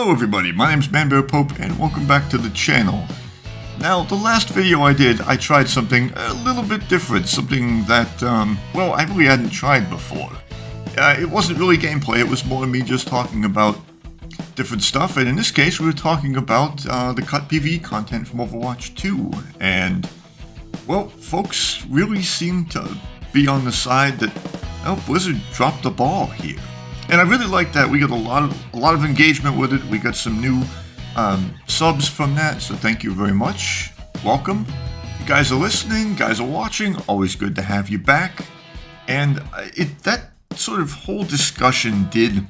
Hello everybody, my name's Manbear Pope and welcome back to the channel. Now, the last video I did, I tried something a little bit different, something that, well, I really hadn't tried before. It wasn't really gameplay, it was more me just talking about different stuff, and in this case we were talking about the cut PvE content from Overwatch 2, and, well, folks really seem to be on the side that, well, Blizzard dropped the ball here. And I really like that. We got a lot of engagement with it. We got some new subs from that, so thank you very much. Welcome. You guys are listening, guys are watching. Always good to have you back. And that sort of whole discussion did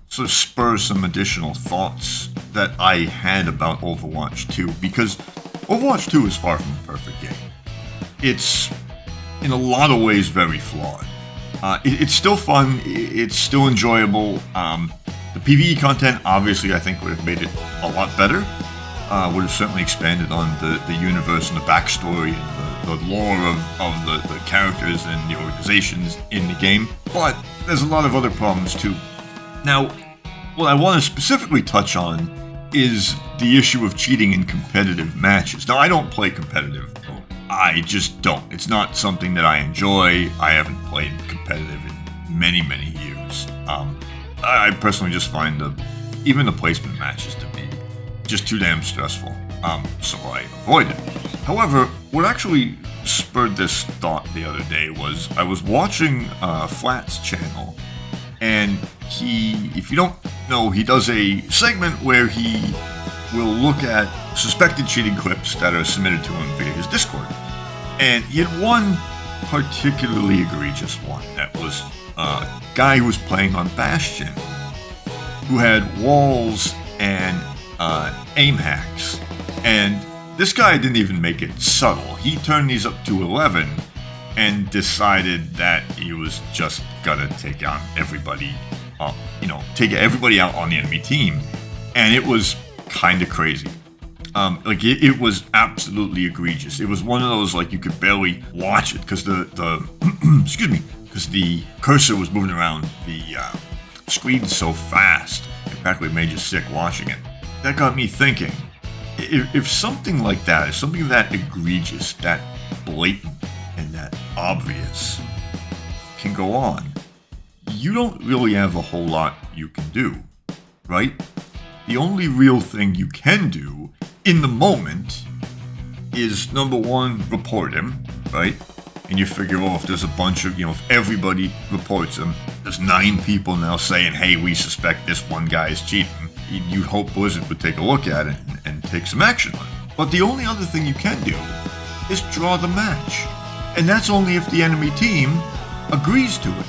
sort of spur some additional thoughts that I had about Overwatch 2, because Overwatch 2 is far from a perfect game. It's in a lot of ways very flawed. It's still fun, it's still enjoyable. The PvE content, obviously, I think would have made it a lot better. Would have certainly expanded on the universe and the backstory and the lore of the characters and the organizations in the game. But there's a lot of other problems too. Now, what I want to specifically touch on is the issue of cheating in competitive matches. Now, I don't play competitive. I just don't. It's not something that I enjoy. I haven't played competitive in many, many years. I personally just find even the placement matches to be just too damn stressful. So I avoid it. However, what actually spurred this thought the other day was I was watching Flat's channel, and if you don't know, he does a segment where he will look at suspected cheating clips that are submitted to him via his Discord. And he had one particularly egregious one that was a guy who was playing on Bastion who had walls and aim hacks. And this guy didn't even make it subtle. He turned these up to 11 and decided that he was just gonna take out everybody, take everybody out on the enemy team. And it was kind of crazy. It was absolutely egregious. It was one of those, you could barely watch it because the excuse me, because the cursor was moving around the screen so fast, it practically made you sick watching it. That got me thinking, if something like that, if something that egregious, that blatant, and that obvious can go on, you don't really have a whole lot you can do, right? The only real thing you can do in the moment is, number one, report him, right? And you figure, if there's a bunch of, if everybody reports him, there's 9 people now saying, hey, we suspect this one guy is cheating. You'd hope Blizzard would take a look at it and take some action on it. But the only other thing you can do is draw the match. And that's only if the enemy team agrees to it.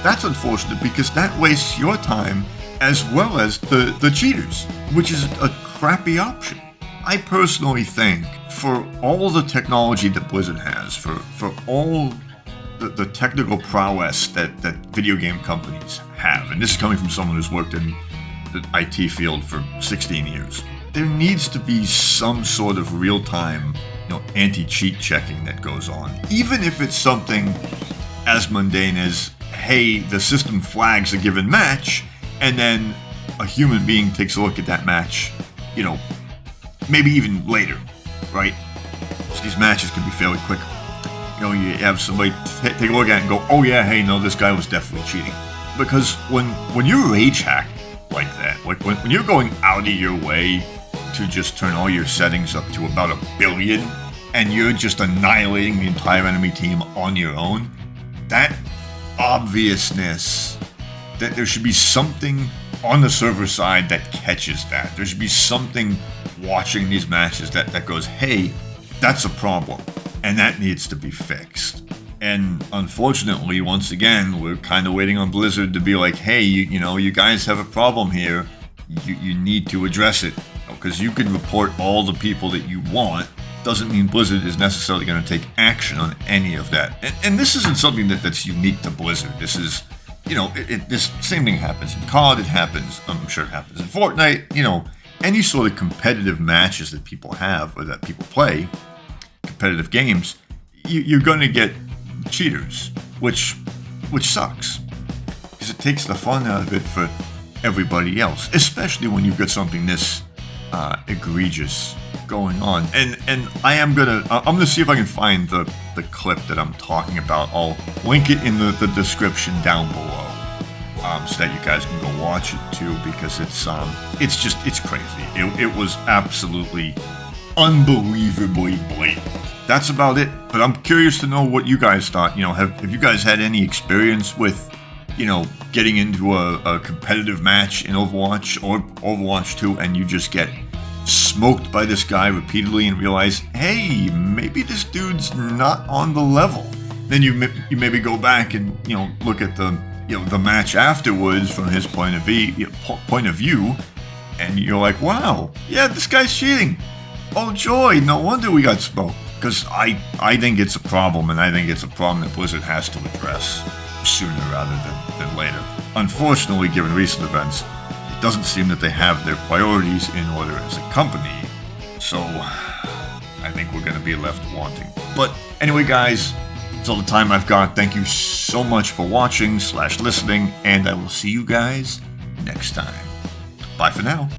That's unfortunate because that wastes your time as well as the cheaters, which is a crappy option. I personally think for all the technology that Blizzard has, for all the technical prowess that video game companies have, and this is coming from someone who's worked in the IT field for 16 years, there needs to be some sort of real-time, anti-cheat checking that goes on. Even if it's something as mundane as, hey, the system flags a given match, and then a human being takes a look at that match, maybe even later, right? So these matches can be fairly quick. You have somebody take a look at it and go, oh yeah, hey, no, this guy was definitely cheating. Because when you rage hack like that, when you're going out of your way to just turn all your settings up to about 1 billion, and you're just annihilating the entire enemy team on your own, that obviousness that there should be something on the server side that catches that. There should be something watching these matches that goes, hey, that's a problem, and that needs to be fixed. And unfortunately, once again, we're kind of waiting on Blizzard to be like, hey, you guys have a problem here. You need to address it. Because you can report all the people that you want, doesn't mean Blizzard is necessarily going to take action on any of that. And this isn't something that's unique to Blizzard. This is, this same thing happens in COD, it happens, I'm sure it happens in Fortnite, any sort of competitive matches that people have or that people play, competitive games, you're going to get cheaters, which sucks. Because it takes the fun out of it for everybody else, especially when you've got something this egregious going on. And I'm gonna see if I can find the clip that I'm talking about. I'll link it in the description down below, so that you guys can go watch it too, because it's crazy. It was absolutely unbelievably blatant. That's about it. But I'm curious to know what you guys thought. You know, have you guys had any experience with, you know, getting into a competitive match in Overwatch or Overwatch 2 and you just get smoked by this guy repeatedly and realize, hey, maybe this dude's not on the level? Then you maybe go back and, you know, look at the match afterwards from his point of view, and you're like, wow, yeah, this guy's cheating. Oh joy, no wonder we got smoked. Because I think it's a problem, and I think it's a problem that Blizzard has to address sooner rather than later. Unfortunately, given recent events, it doesn't seem that they have their priorities in order as a company, so I think we're going to be left wanting. But anyway, guys, that's all the time I've got. Thank you so much for watching / listening, and I will see you guys next time. Bye for now.